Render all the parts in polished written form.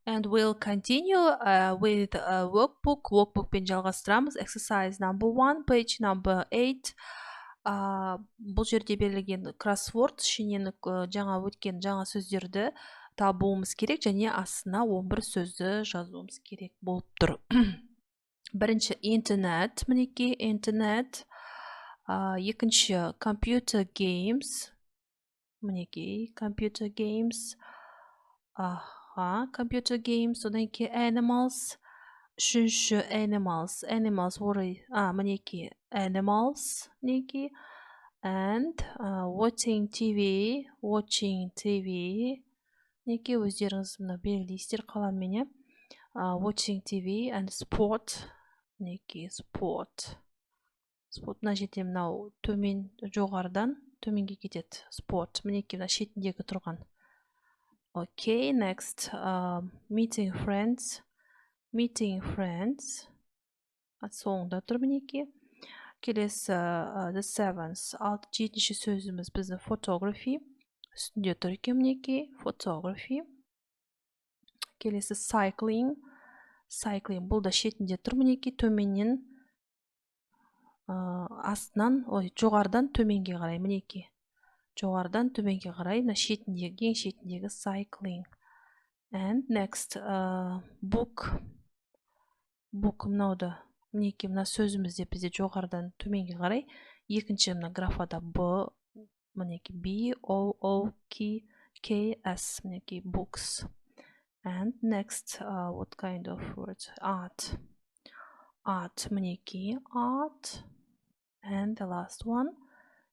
And we'll continue with workbook. Workbookпен жалғастырамыз. Exercise number 1, page number 8. Бұл жерде берілген кроссворд, шенеунік жаңа өткен жаңа сөздерді табуымыз керек, және астына 11 сөзді жазуымыз керек болып тұр. Бірінші интернет, мінекей интернет. Екінші computer games, мінекей computer games. Computer games, одан кейін animals. Үшінші animals орай, мінекей animals, мінекей. And watching TV, мінекей өздеріңіз мына белгілейсіздер қаламмен, watching TV and sport, мінекей sport. Мына жерде мынау төмен, жоғарыдан төменге кетеді. Sport, мінекей мына шетіндегі тұрған. Okay, next, meeting friends. Соңында тұр мінекей. Келесі, the seventh, 7-ші сөзіміз біздің photography. Үстінде тұр екен мінекей, photography. Келесі, cycling. Бұл да шетінде тұр мінекей, төменнен, жоғарыдан төменге қарай мінекей. Жоғарыдан төменге қарай, ең шетіндегі cycling. And next, book мынауды, мінекей мына сөзімізде бізде жоғарыдан төменге қарай, екінші мына графада B, мінекей B-O-O-K-S, мінекей books. And next, what kind of words? Art, мінекей art. And the last one,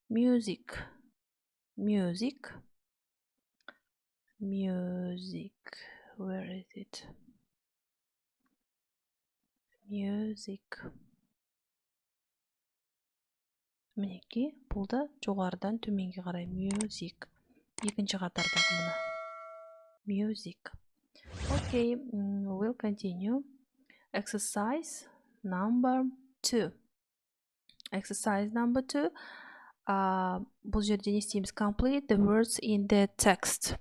music. Where is it? Мінекей, бұл да жоғарыдан төменге қарай music. Екінші қатардағы мына music. Okay, we'll continue. Exercise number 2. Бұл жерде не істейміз? Complete the words in the text.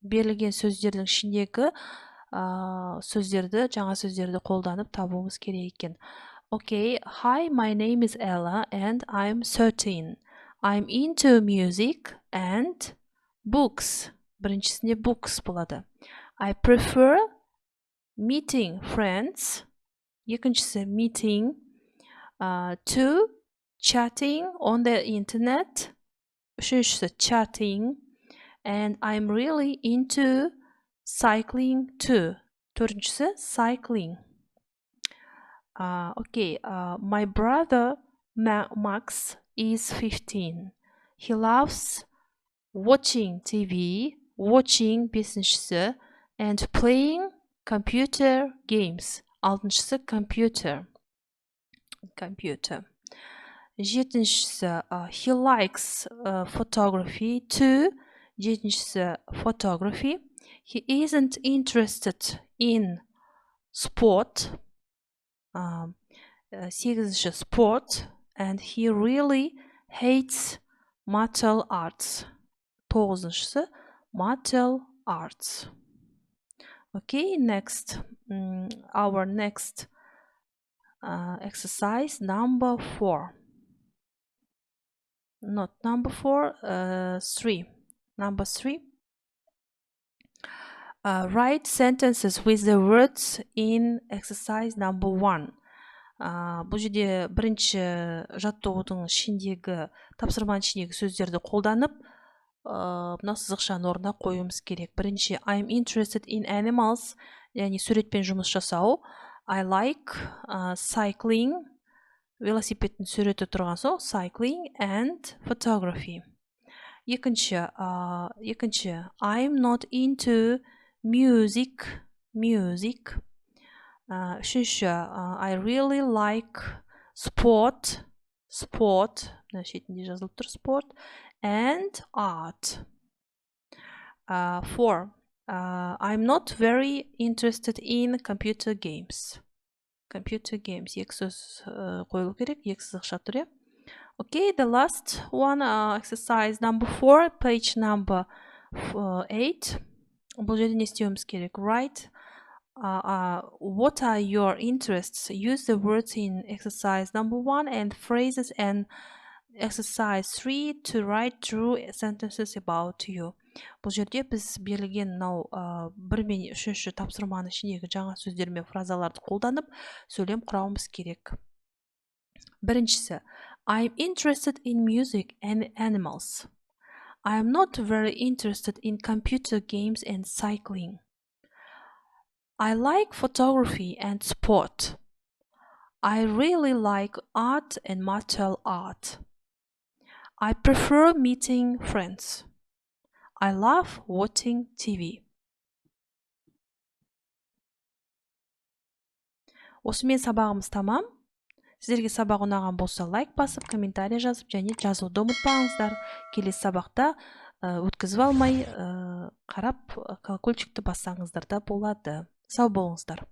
Берілген сөздердің ішіндегі жаңа сөздерді қолданып табуымыз керек екен. Okay, hi, my name is Ella and I'm 13. I'm into music and books. Біріншісінде books болады. I prefer meeting friends. Екіншісі meeting, to chatting on the internet. Үшіншісі chatting. And I'm really into cycling too. Төртіншісі cycling. Okay, my brother Max is 15. He loves watching TV, бесіншісі, and playing computer games. Алтыншысы computer. Жетіншісі, he likes photography too. Жетіншісі photography. He isn't interested in sport. Сегізінші sport. And he really hates martial arts. Тоғызыншысы martial arts. Okay, next. Our next exercise, number 4. Not number 4, 3. Number 3. Write sentences with the words in exercise number 1. Бұл жерде бірінші жаттығудың ішіндегі, тапсырманың ішіндегі сөздерді қолданып, мына сызықшаның орнына қоюымыз керек. Бірінші, I'm interested in animals, яғни суретпен жұмыс жасау. I like cycling, велосипедтің суреті тұрған соң, cycling and photography. Екінші, I'm not into music. Үшінші, I really like sport, мына шетінде жазылып тұр sport, and art. 4. I'm not very interested in computer games. Екі сөз қойылу керек, екі сызықша тұр, Okay, the last one, exercise number 4, page number 8. Бұл жерде не істеуіміз керек? Write. What are your interests? Use the words in exercise number 1 and phrases and exercise 3 to write true sentences about you. Бұл жерде біз берілген мынау 1 мен 3 тапсырманың ішіндегі жаңа сөздер мен фразаларды қолданып сөйлем құрауымыз керек. Біріншісі, I'm interested in music and animals. I am not very interested in computer games and cycling. I like photography and sport. I really like art and martial art. I prefer meeting friends. I love watching TV. Осымен сабағымыз тамам. Сіздерге сабақ ұнаған болса лайк басып, комментарий жазып, және жазуды ұмытпаңыздар. Келесі сабақта өткізіп алмай қарап колокольчикті бассаңыздар да болады. Сау болыңыздар.